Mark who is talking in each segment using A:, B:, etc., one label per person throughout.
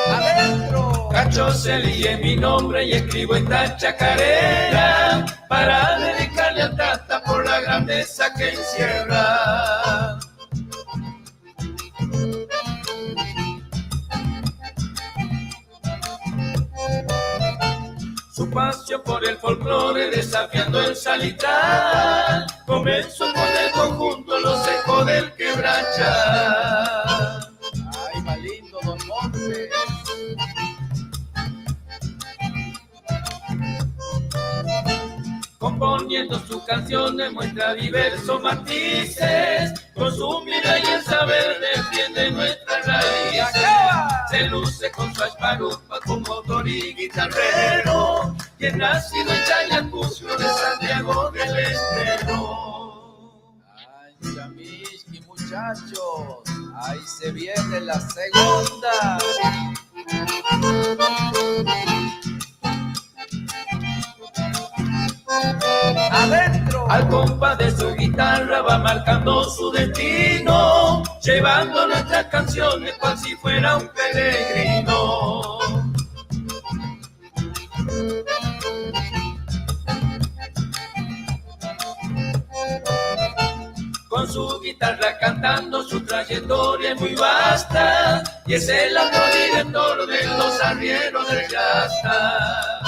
A: Adentro.
B: Cacho Celi es mi nombre y escribo esta chacarera para dedicarle al Tata por la grandeza que encierra. Su pasión por el folclore desafiando el salitar comenzó con el conjunto Los Ecos del Quebracha.
A: Ay, va lindo, Don Monte.
B: Componiendo sus canciones muestra diversos matices, con su mira y el saber defiende nuestras raíces. Se luce con su esparupa como motor y guitarrero, y es nacido en Chayacucio de Santiago del Estero.
A: Ay, Chamisqui, muchachos, ahí se viene la segunda. Adentro.
B: Al compás de su guitarra va marcando su destino, llevando nuestras canciones cual si fuera un peregrino. Con su guitarra cantando su trayectoria es muy vasta, y es el autor director de los arrieros del Yasta.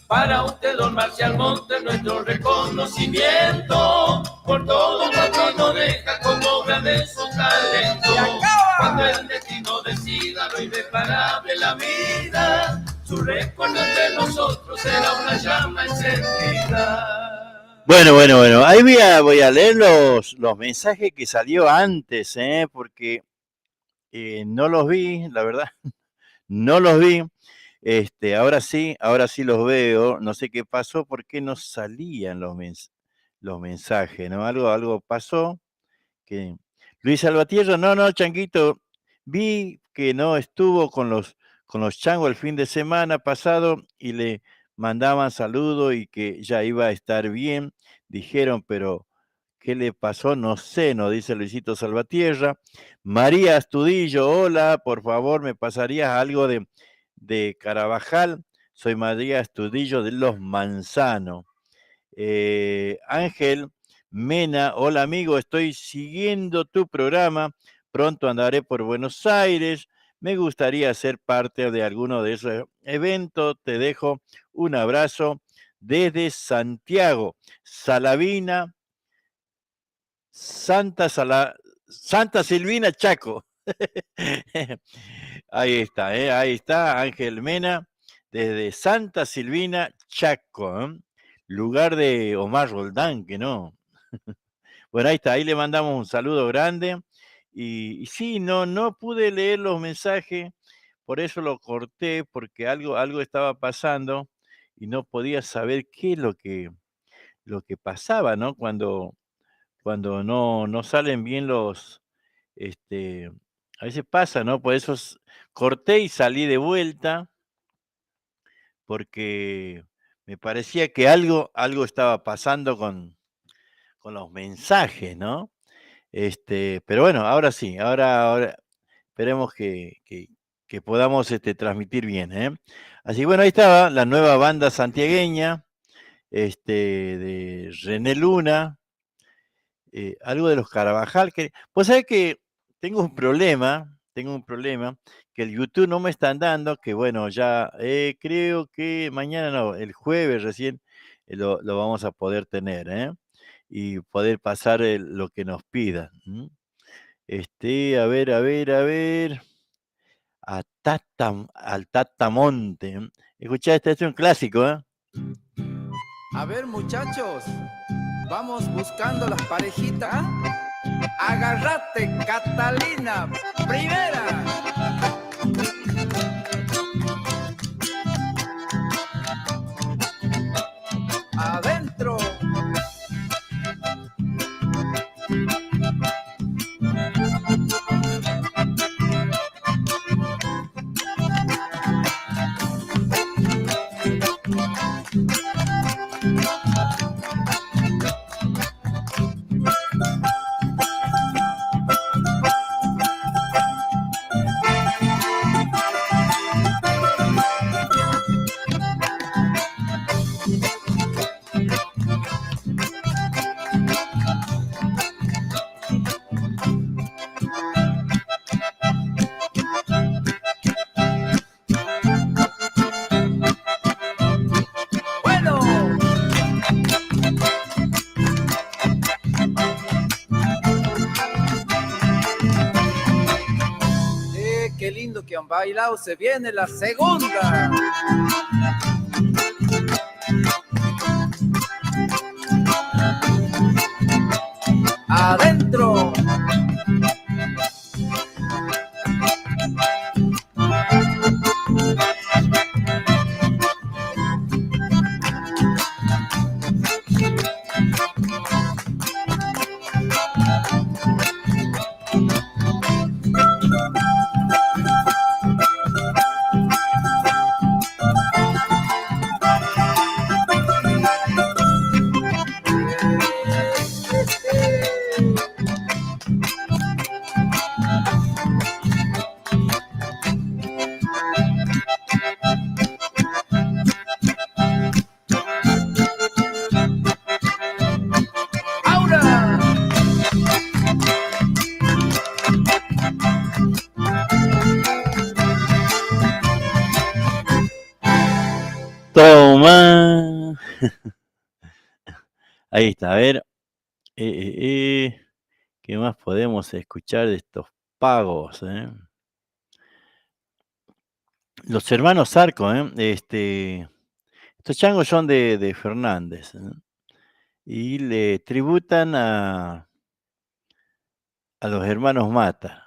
B: Para usted, don Marcial Montes, nuestro reconocimiento por todo lo que nos deja como obra de su talento. Cuando el destino decida lo irreparable la vida, su recuerdo entre nosotros será una llama encendida.
C: Bueno. Ahí voy a leer los mensajes que salió antes, porque no los vi, la verdad, no los vi. Ahora sí los veo. No sé qué pasó, por qué no salían los mensajes, ¿no? Algo pasó. Que Luis Salvatierra, no, Changuito, vi que no estuvo con los changos el fin de semana pasado y le mandaban saludos y que ya iba a estar bien, dijeron, pero ¿qué le pasó? No sé, nos dice Luisito Salvatierra. María Astudillo, hola, por favor, ¿me pasarías algo de Carabajal? Soy María Astudillo de Los Manzanos. Ángel Mena, hola amigo, estoy siguiendo tu programa, pronto andaré por Buenos Aires, me gustaría ser parte de alguno de esos eventos, te dejo un abrazo desde Santiago, Salavina, Santa Silvina, Chaco. Ahí está Ángel Mena, desde Santa Silvina, Chaco, lugar de Omar Roldán, que no. Bueno, ahí está, ahí le mandamos un saludo grande. Y sí, no pude leer los mensajes, por eso lo corté, porque algo estaba pasando y no podía saber qué es lo que pasaba, ¿no? Cuando no salen bien a veces pasa, ¿no? Por eso corté y salí de vuelta, porque me parecía que algo estaba pasando con los mensajes, ¿no? Pero bueno, ahora sí, ahora esperemos que podamos transmitir bien, ¿eh? Así que bueno, ahí estaba la nueva banda santiagueña, de René Luna, algo de los Carabajal, pues sabés que tengo un problema, que el YouTube no me están dando, que bueno, ya creo que mañana no, el jueves recién lo vamos a poder tener, ¿eh? Y poder pasar lo que nos pidan. A ver, al Tatamonte. Escuchá, este es un clásico, ¿eh?
A: A ver, muchachos, vamos buscando las parejitas. Agárrate, Catalina, primera. Adentro. han bailado, se viene la segunda. Adentro.
C: Toma. Ahí está, a ver. ¿Qué más podemos escuchar de estos pagos? Los hermanos Zarco, estos changos son de Fernández, y le tributan a los hermanos Mata.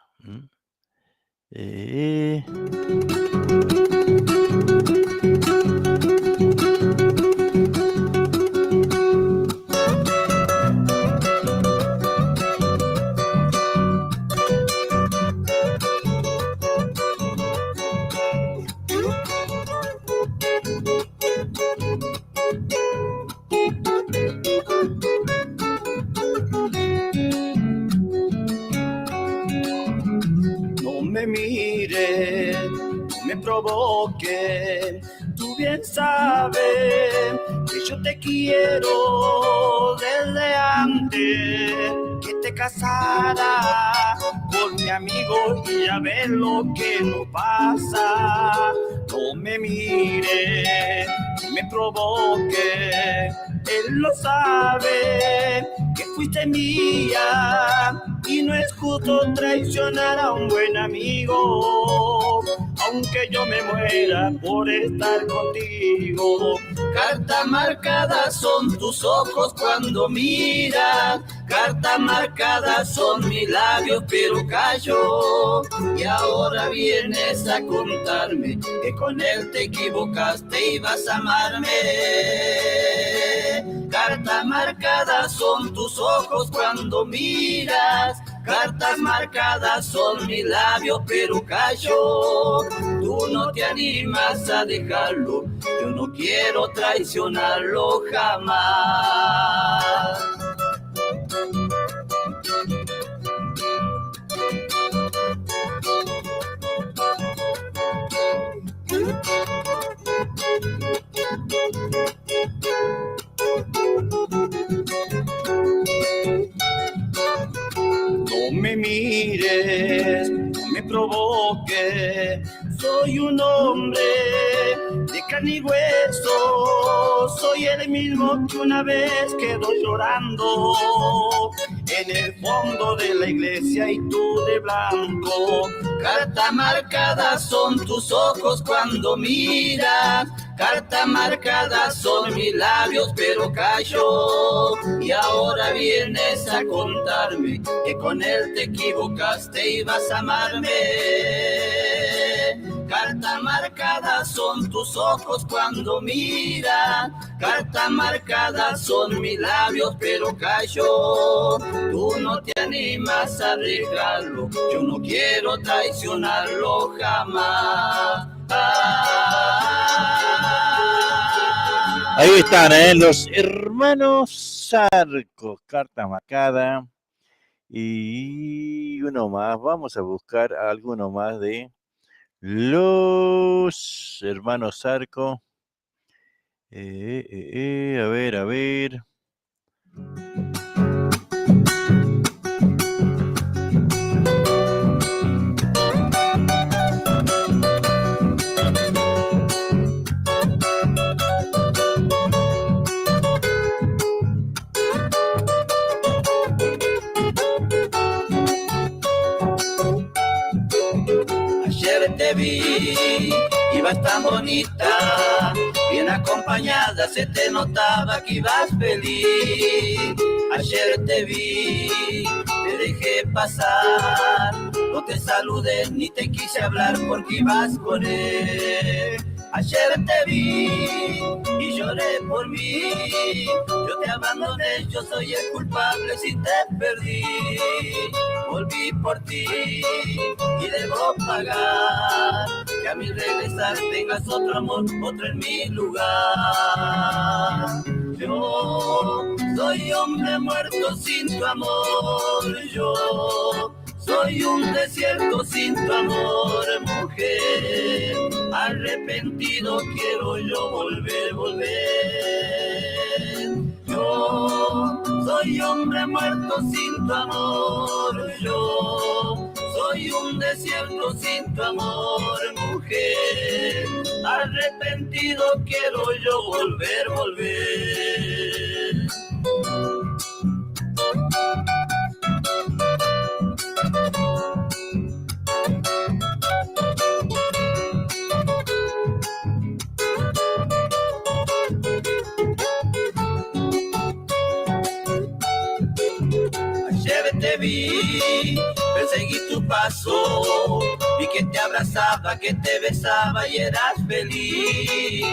D: No me mires, no me provoques, tú bien sabes que yo te quiero desde antes que te casara con mi amigo y ya ves lo que nos pasa. No me mires, no me provoques, él lo sabe que fuiste mía y no es justo traicionar a un buen amigo, aunque yo me muera por estar contigo.
B: Carta marcada son tus ojos cuando miras, carta marcada son mis labios pero callo. Y ahora vienes a contarme que con él te equivocaste y vas a amarme. Cartas marcadas son tus ojos cuando miras, cartas marcadas son mis labios pero callo. Tú no te animas a dejarlo, yo no quiero traicionarlo jamás.
D: No me mires, no me provoques, soy un hombre de carne y hueso, soy el mismo que una vez quedó llorando en el fondo de la iglesia y tú de blanco.
B: Cartas marcadas son tus ojos cuando miras, cartas marcadas son mis labios pero callo. Y ahora vienes a contarme que con él te equivocaste y vas a amarme. Cartas marcadas son tus ojos cuando miras, cartas marcadas son mis labios pero callo. Tú no te animas a dejarlo, yo no quiero traicionarlo jamás.
C: Ahí están, los hermanos Zarco, carta marcada. Y uno más, vamos a buscar a alguno más de los hermanos Zarco. A ver.
B: Ayer te vi
D: ibas tan bonita, bien acompañada, se te notaba que ibas feliz. Ayer te vi, te dejé pasar, no te saludé ni te quise hablar porque ibas con él. Ayer te vi y lloré por mí, yo te abandoné, yo soy el culpable si te perdí. Volví por ti y debo pagar, que a mi regresar tengas otro amor, otro en mi lugar. Yo soy hombre muerto sin tu amor, yo soy un desierto sin tu amor, mujer. Arrepentido quiero yo volver. Yo soy hombre muerto sin tu amor, yo soy un desierto sin tu amor, mujer. Arrepentido quiero yo volver. Ayer te vi, perseguí tu paso, vi que te abrazaba, que te besaba y eras feliz.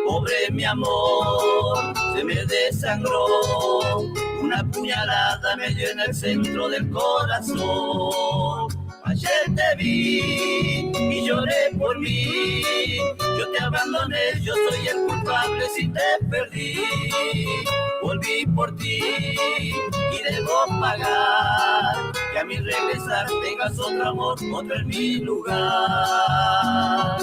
D: Pobre mi amor, se me desangró, una puñalada me dio en el centro del corazón. Ayer te vi y lloré por mí, yo te abandoné, yo soy el culpable si te perdí. Volví por ti y debo pagar, que a mi regresar tengas otro amor, otro en mi lugar.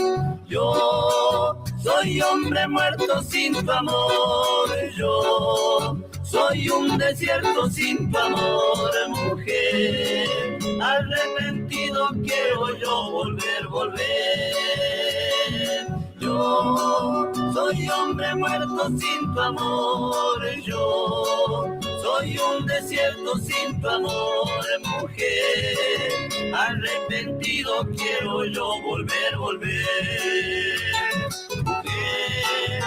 D: Yo soy hombre muerto sin tu amor, yo soy un desierto sin tu amor, mujer. Arrepentido quiero yo volver. Yo soy hombre muerto sin tu amor, yo soy un desierto sin tu amor, mujer. Arrepentido quiero yo volver. Mujer,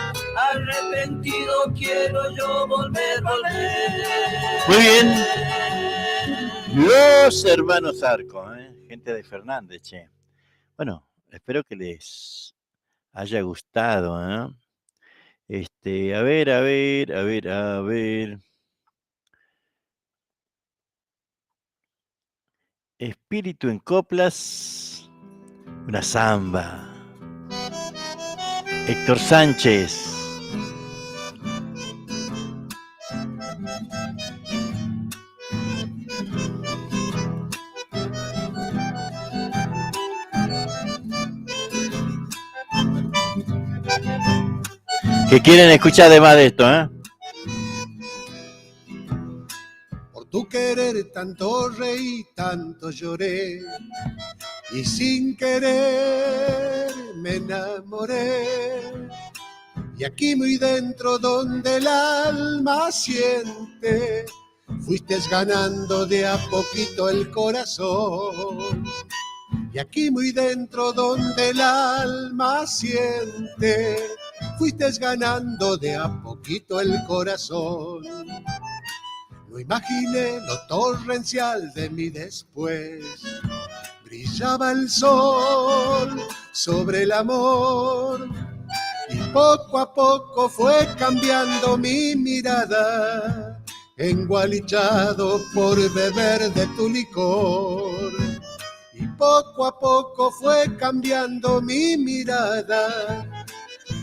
D: arrepentido quiero yo volver.
C: Muy bien. Los hermanos Arco, gente de Fernández, che. Bueno, espero que les haya gustado, a ver. Espíritu en coplas, una samba. Héctor Sánchez. ¿Qué quieren escuchar además de esto,
E: Por tu querer tanto reí, tanto lloré, y sin querer me enamoré. Y aquí muy dentro donde el alma siente, fuiste ganando de a poquito el corazón. Y aquí muy dentro donde el alma siente, fuiste ganando de a poquito el corazón. No imaginé lo torrencial de mi después. Brillaba el sol sobre el amor y poco a poco fue cambiando mi mirada, engualichado por beber de tu licor. Y poco a poco fue cambiando mi mirada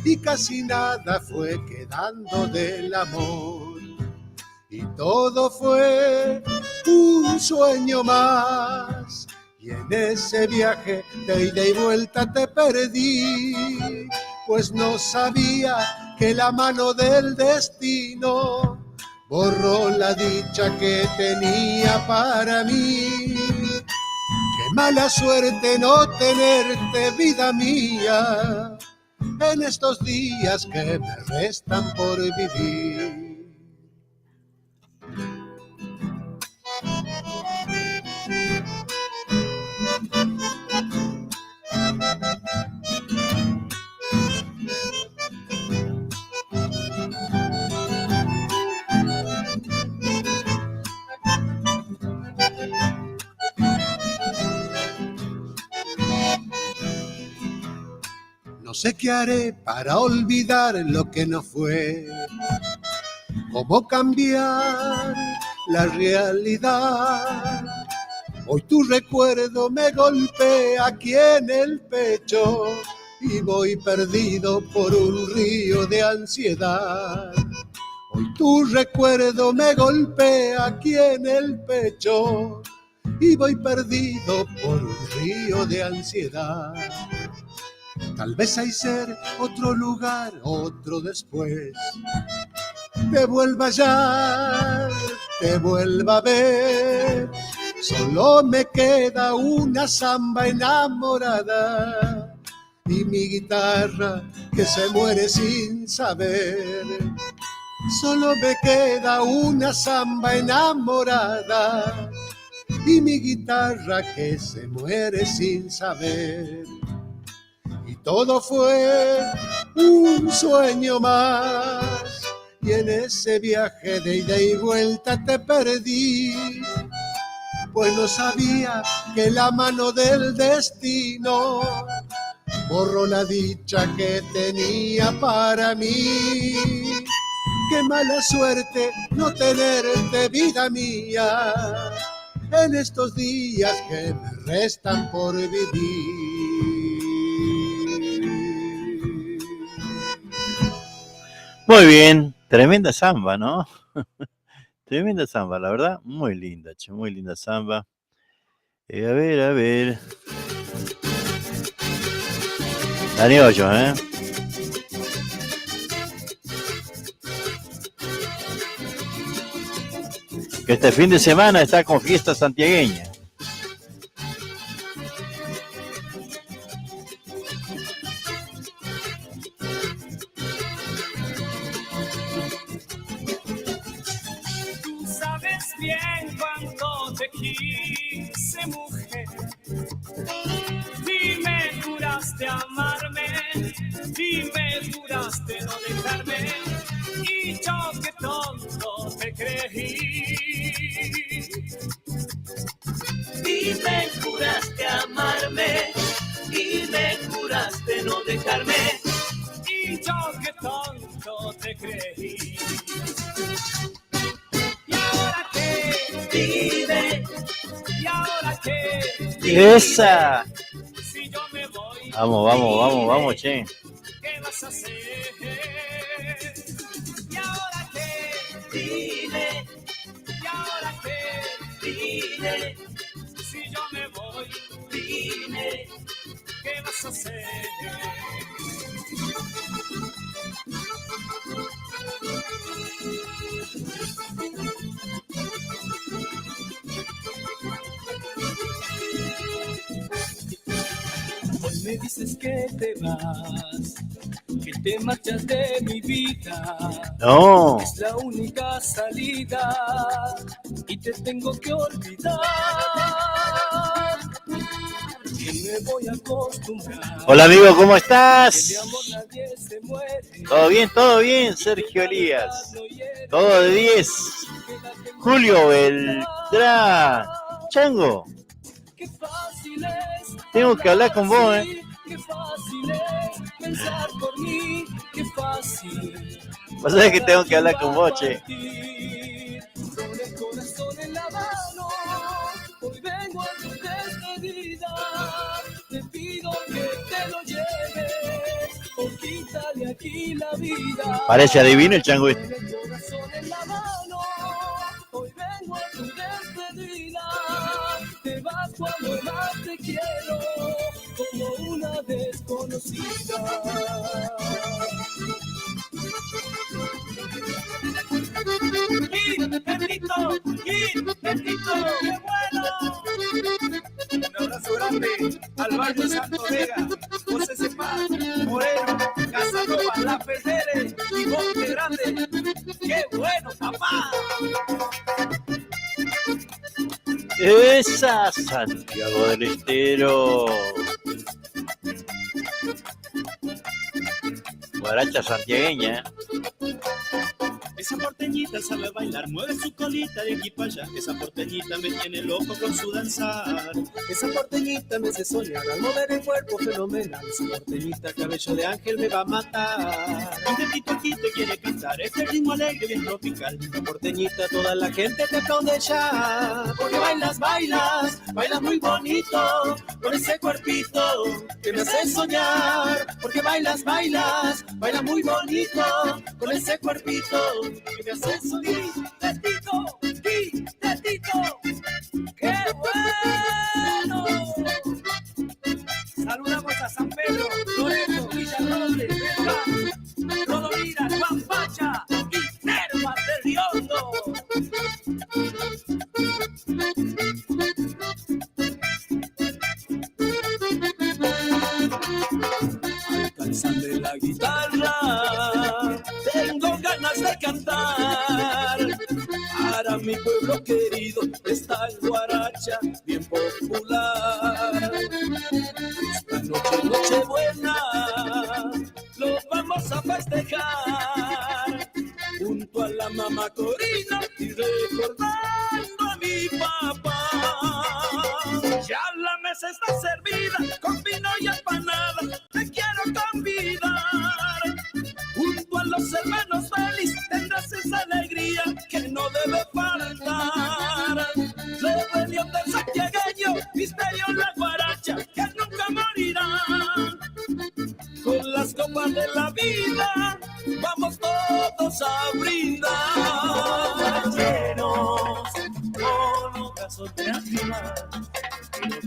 E: y casi nada fue quedando del amor. Y todo fue un sueño más, y en ese viaje de ida y vuelta te perdí, pues no sabía que la mano del destino borró la dicha que tenía para mí. Qué mala suerte no tenerte, vida mía, en estos días que me restan por vivir. sé qué haré para olvidar lo que no fue. ¿Cómo cambiar la realidad? Hoy tu recuerdo me golpea aquí en el pecho y voy perdido por un río de ansiedad. Hoy tu recuerdo me golpea aquí en el pecho y voy perdido por un río de ansiedad. Tal vez hay ser otro lugar, otro después. Te vuelva a hallar, te vuelva a ver. Solo me queda una samba enamorada y mi guitarra que se muere sin saber. Solo me queda una samba enamorada y mi guitarra que se muere sin saber. Y todo fue un sueño más y en ese viaje de ida y vuelta te perdí, pues no sabía que la mano del destino borró la dicha que tenía para mí. Qué mala suerte no tenerte, vida mía, en estos días que me restan por vivir.
C: Muy bien, tremenda samba, ¿no? Tremenda samba, la verdad, muy linda, che, muy linda samba. A ver. Dani Hoyo, ¿eh? Que este fin de semana está con fiesta santiagueña.
F: Tú sabes bien cuánto te quise, mujer, y me juraste amarme, y me juraste no dejarme, y yo que tonto te creí.
B: Y me juraste amarme, y me juraste no dejarme,
F: Y yo que tonto te creí. ¿Y ahora qué?
B: dime,
F: ¿Y ahora qué?
C: ¡Esa!
F: Si yo me voy,
C: Vamos, che.
F: ¿qué vas a hacer? ¿Y ahora qué?
B: dime,
F: ¿Y ahora qué?
B: dime,
F: Si yo me voy,
B: dime.
F: ¿qué vas a hacer? Hoy me dices que te vas, que te marchas de mi vida.
C: No.
F: Es la única salida y te tengo que olvidar. Que me voy a acostumbrar.
C: Hola amigo, ¿cómo
F: Que
C: estás?
F: de amor nadie se muere.
C: Todo bien, Sergio Elías. Todo de 10. Julio Beltrán. Chango,
F: Qué fácil es
C: tengo que hablar con vos, ¿eh?
F: Qué fácil es pensar por mí. Qué fácil.
C: Vos sabés que tengo que hablar con vos, che.
F: Con el corazón en la mano, hoy vengo a tu despedida. Te pido que te lo lleves o quítale aquí la vida.
C: Parece adivino el chango este.
F: Con el corazón en la mano, hoy vengo a tu despedida. Te vas cuando más te quiero, como una desconocida. ¡Bendito! ¡Qué bueno! Un abrazo grande al barrio Santo Vega, José Cepaz, Moreno, Casanova, La Perdere y Monte Grande. ¡Qué bueno, papá!
C: Esa Santiago del Estero. Guaracha santiagueña.
D: Esa porteñita sabe bailar, mueve su colita de aquí para allá. Esa porteñita me tiene loco con su danzar.
F: Esa porteñita me hace soñar al mover el cuerpo fenomenal. Esa porteñita cabello de ángel me va a matar.
D: Y de Tito aquí te quiere cantar este ritmo alegre bien tropical.
F: Esa porteñita toda la gente te aplaude ya.
D: Porque bailas, bailas, bailas muy bonito con ese cuerpito que me hace soñar. Porque bailas, bailas, bailas muy bonito con ese cuerpito que me hace soñar.
F: ¡Tito! ¡Tito! ¡Qué bueno! Saludamos a San Pedro, Loreto, Villarroel, Vega, Rodolina, Juan Pacha y Nerva de Riondo.
D: Alzando la guitarra, tengo ganas de cantar. Para mi pueblo querido está el guaracha bien popular. Esta noche, Nochebuena, lo vamos a festejar junto a la mamá Corina y recordando a mi papá. Ya la mesa está servida con vino y empanada. Te quiero convidar junto a los hermanos Félix. Tendrás esa alegría que no debe faltar. Rebelión del santiagueño, misterio la guaracha que nunca morirá. Con las copas de la vida vamos todos a brindar.
F: Guaracheros, con los brazos de arriba,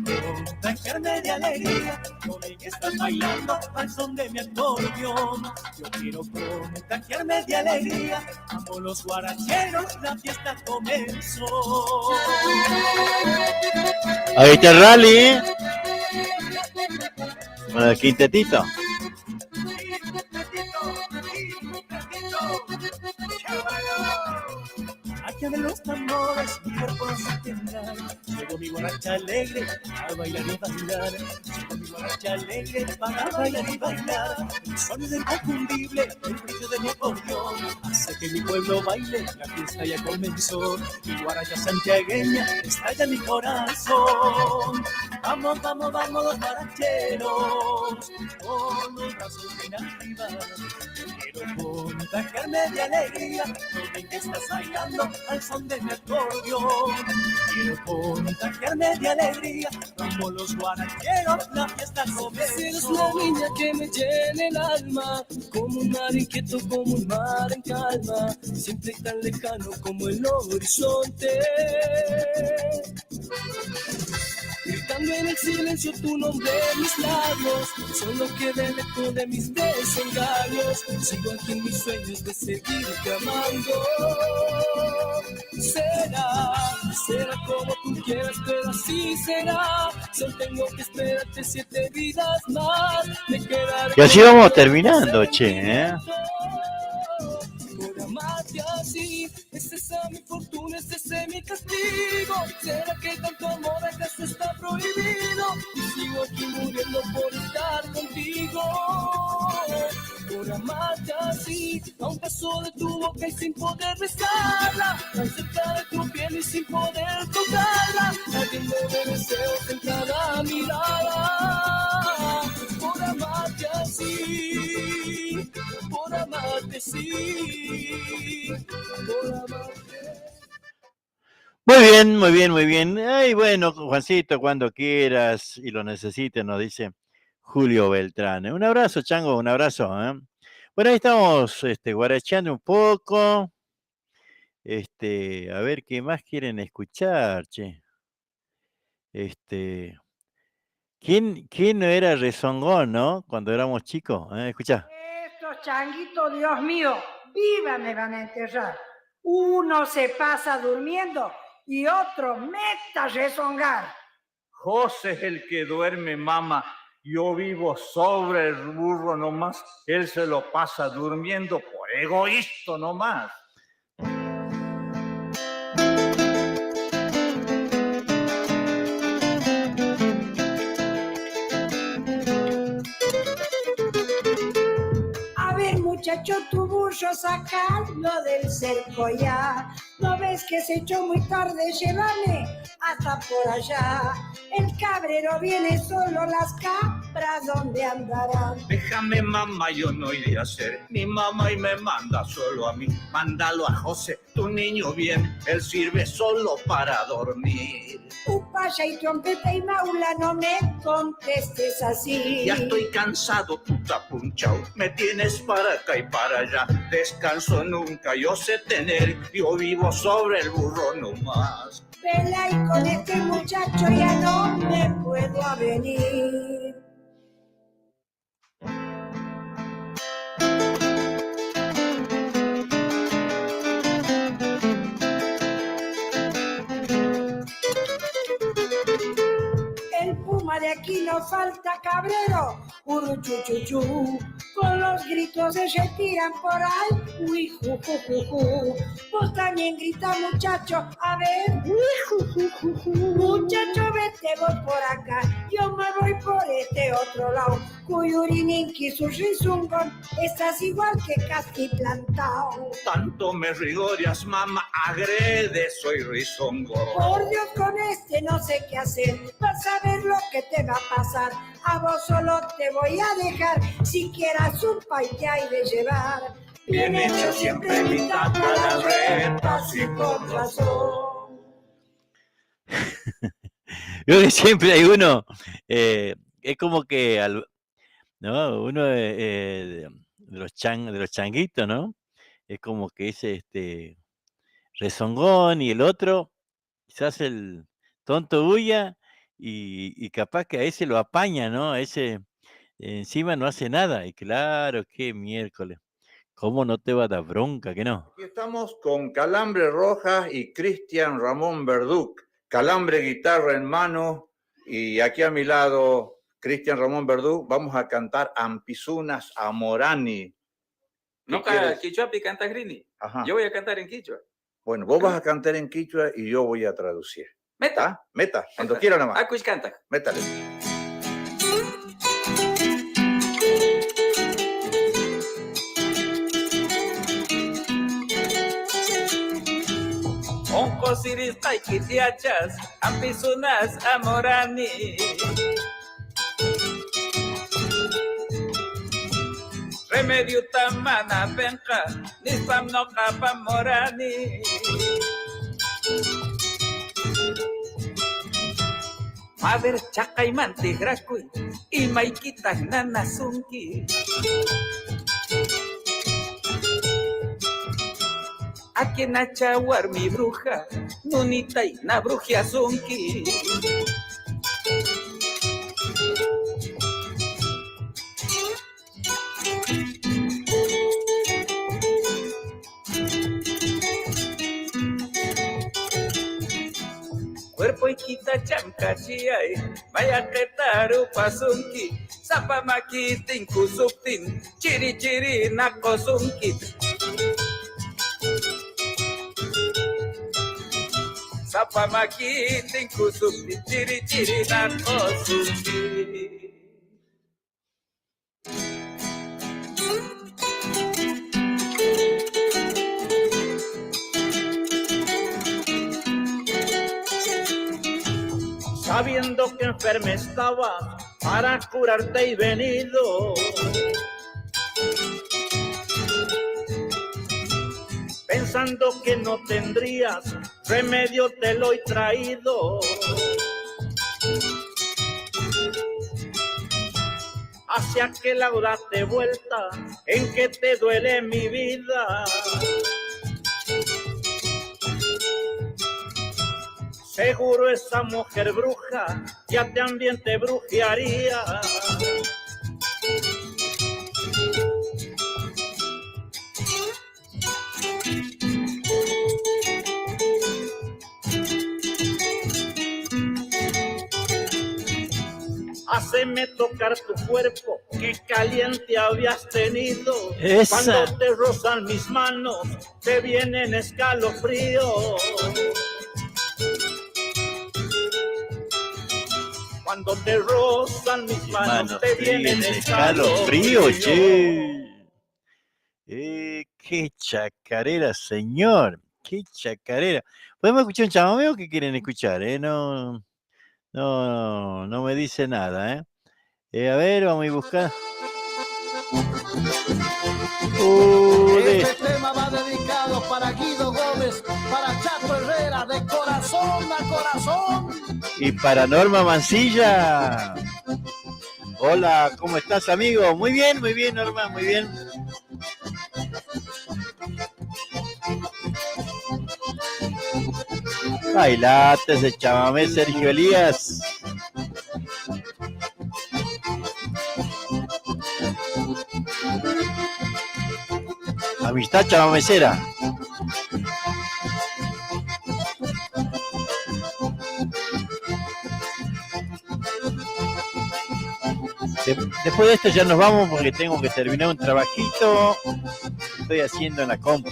F: quiero contagiarme de alegría con el que estás bailando al son de mi acordeón. Yo quiero contagiarme de alegría, amo los guaracheros, la fiesta comenzó.
C: Ahí está el rally. Bueno, el quintetito.
F: Allá de los tambores, mi cuerpo se tendrá. Llevo mi guaracha alegre a bailar y bailar. Llevo mi guaracha alegre para bailar y bailar. El sonido inconfundible, el brillo de mi acordeón hace que mi pueblo baile, la fiesta ya comenzó. Mi guaracha santiagueña estalla en mi corazón. Vamos, vamos, vamos los guaracheros, con los brazos bien arriba. Quiero contagiarme de alegría, con el que estás bailando al son de mi acordeón. Quiero contagiarme de alegría, como los guaracheros, la fiesta comenzó.
G: Eres la niña que me llena el alma, como un mar inquieto, como un mar en calma, siempre tan lejano como el horizonte. Gritando en el silencio tu nombre en mis labios, solo queda el eco de mis desengaños. Sigo aquí en mis sueños de seguirte amando. Será como tú quieras, pero así será. Solo tengo que esperarte 7 vidas más. Me quedaré.
C: Y así vamos terminando, che,
G: Por amarte así, es esa mi fortuna, es ese mi castigo. ¿Será que tanto amor acaso está prohibido? Y sigo aquí muriendo por estar contigo. Por amarte así, a un paso de tu boca y sin poder besarla, tan cerca de tu piel y sin poder tocarla, ardiendo de deseos en cada mirada. Por amarte así, por amarte sí, por amarte.
C: Muy bien, muy bien, muy bien. Ay, bueno, Juancito, cuando quieras y lo necesites, nos dice Julio Beltrán. Un abrazo, Chango, un abrazo. Bueno, ahí estamos guaracheando un poco. A ver qué más quieren escuchar, che. ¿Quién no era rezongón, no? Cuando éramos chicos. Escuchá.
H: Estos changuitos, Dios mío, viva me van a enterrar. Uno se pasa durmiendo y otro meta a rezongar.
I: José es el que duerme, mamá. Yo vivo sobre el burro nomás. Él se lo pasa durmiendo por egoísta nomás.
H: A ver, muchacho tu burro, sacarlo del cerco ya. ¿No ves que se echó muy tarde? Llévame hasta por allá. El cabrero viene solo, las cabras ¿dónde andarán?
I: Déjame, mamá, yo no iré a ser mi mamá y me manda solo a mí. Mándalo a José, tu niño bien, él sirve solo para dormir.
H: Upaya y trompeta y maula, no me contestes así.
I: Ya estoy cansado, puta punchao, me tienes para acá y para allá. Descanso nunca, yo sé tener, yo vivo sobre el burro nomás.
H: Vela y con este muchacho ya no me puedo avenir. El puma de aquí no falta, cabrero, uruchuchuchu. Con los gritos se retiran por ahí, uy, ju, ju, ju, ju. Vos también grita, muchacho, a ver, uy, ju, ju, ju, ju. Muchacho, vete vos por acá, yo me voy por este otro lado. Cuyurininqui, su rizungón, estás igual que casti plantado.
I: Tanto me rigorias, mamá, agrede, soy risongo.
H: Por Dios, con este no sé qué hacer, vas a ver lo que te va a pasar. A vos solo te voy a dejar, siquiera un pay que hay de llevar.
I: Bien hecho siempre mi tata las retas y con razón.
C: Yo que siempre hay uno, es como que ¿no? Uno de los changuitos, ¿no? Es como que es rezongón y el otro quizás el tonto bulla y capaz que a ese lo apaña, ¿no? A ese encima no hace nada. Y claro, qué miércoles. ¿Cómo no te va a dar bronca que no?
I: Aquí estamos con Calambre Rojas y Cristian Ramón Verduc. Calambre, guitarra en mano, y aquí a mi lado, Cristian Ramón Verduc. Vamos a cantar Ampizunas Amorani.
J: No, quichua canta grini.
I: Ajá.
J: Yo voy a cantar en quichua.
I: Bueno, vos vas a cantar en quichua y yo voy a traducir.
J: Meta.
I: ¿Ah? Meta, cuando quiera nada más.
J: Acuis canta.
I: Métale.
J: Oncosiris taikitiachas, Ampizunas Amorani. Remedio tamana penca, nispam no capa morani. Maver chakay mantigraskuy, y maikita nanasunki. A quien achawar mi bruja, nunita y na brujia sunki. Cuerpo y quita chamcachiay, vaya que taru pasunki, zapamaquitin kusuptin, chiri chiri nakosunki. Zapamaquitin kusuptin, chiri chiri nakosunki.
I: Sabiendo que enferma estaba, para curarte he venido. Pensando que no tendrías remedio, te lo he traído. Hacia que lado date vuelta, en que te duele mi vida. Seguro esa mujer bruja ya también te brujearía. Haceme tocar tu cuerpo, que caliente habías tenido.
C: Esa.
I: Cuando te rozan mis manos, te vienen escalofríos. Cuando te rozan mis manos, te vienen escalofríos.
C: Che. Qué chacarera, señor. Qué chacarera. ¿Podemos escuchar un chamamé o qué quieren escuchar? No, no me dice nada, a ver, vamos a ir buscar.
K: Este tema va dedicado para Guido Gómez, para Chaco Herrera, de corazón a corazón.
C: Y para Norma Mancilla. Hola, ¿cómo estás, amigo? Muy bien, Norma, muy bien. Bailates de chamamé, Sergio Elías. Amistad chamamecera. Después de esto ya nos vamos porque tengo que terminar un trabajito que estoy haciendo en la compu.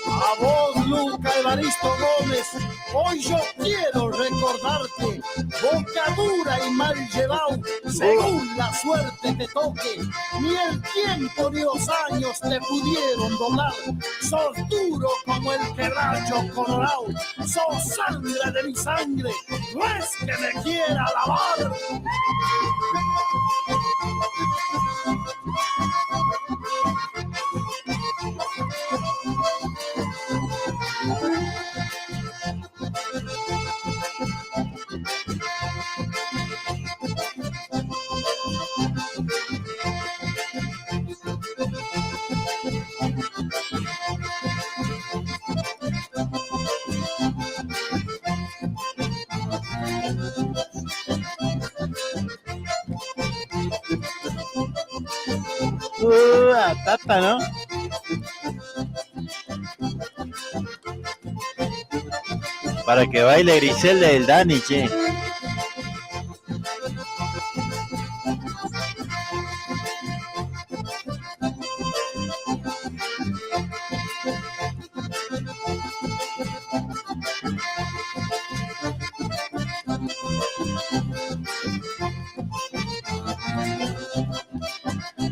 K: A vos, Luca Evaristo Gómez, hoy yo quiero recordarte, boca dura y mal llevado, según la suerte te toque, ni el tiempo ni los años te pudieron doblar, sos duro como el quebracho colorado, sos sangre de mi sangre, no es que me quiera lavar.
C: Tata, ¿no? Para que baile Griselda del Dani, che.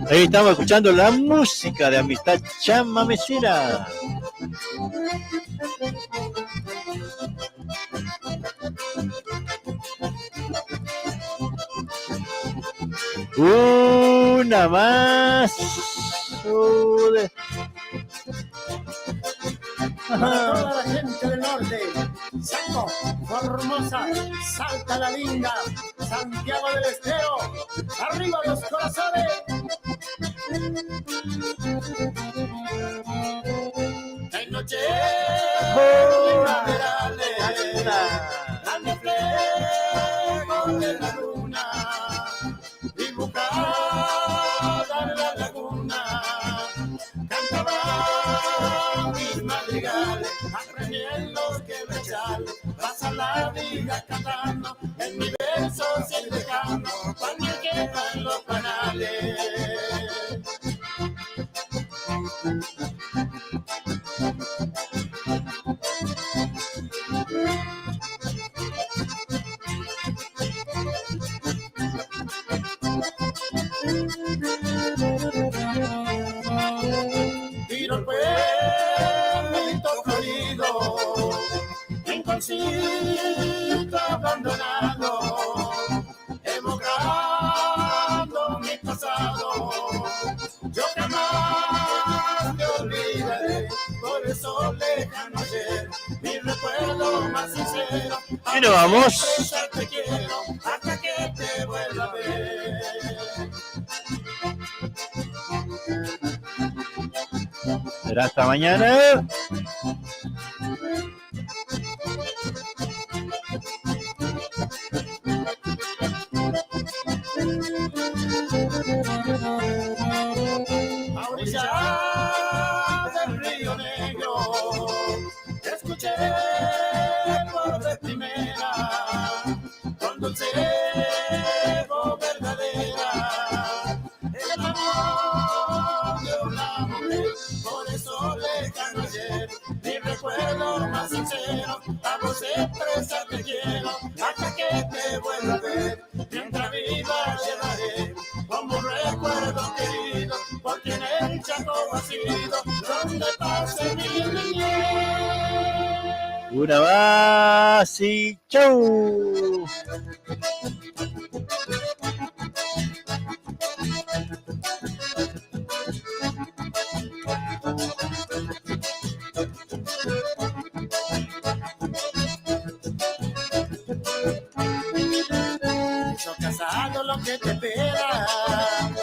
C: Ahí estamos escuchando la música de Amistad Chamamecera. Una más.
K: Para toda la gente del norte, Chaco, Formosa, Salta la Linda, Santiago del Estero, arriba los corazones. Hay noche primaverales, dando reflejo de la luna, dibujada en la laguna, cantaban mis madrigales, aprendí los quebrachales, pasa la vida cantando, en mi verso sin lejano, cuando quedan los panales. Tiro el pueblito corrido, rinconcito abandonado, evocando mi pasado. Yo jamás te olvidaré, por eso lejano ayer, mi recuerdo más sincero.
C: Y nos vamos.
K: Te quiero hasta que te vuelva a ver.
C: Será hasta mañana.
K: A orillas del Río Negro, escuché por vez primera, con dulce voz verdadera, el amor
C: Una más y chau.
K: Eso casado lo que te pega.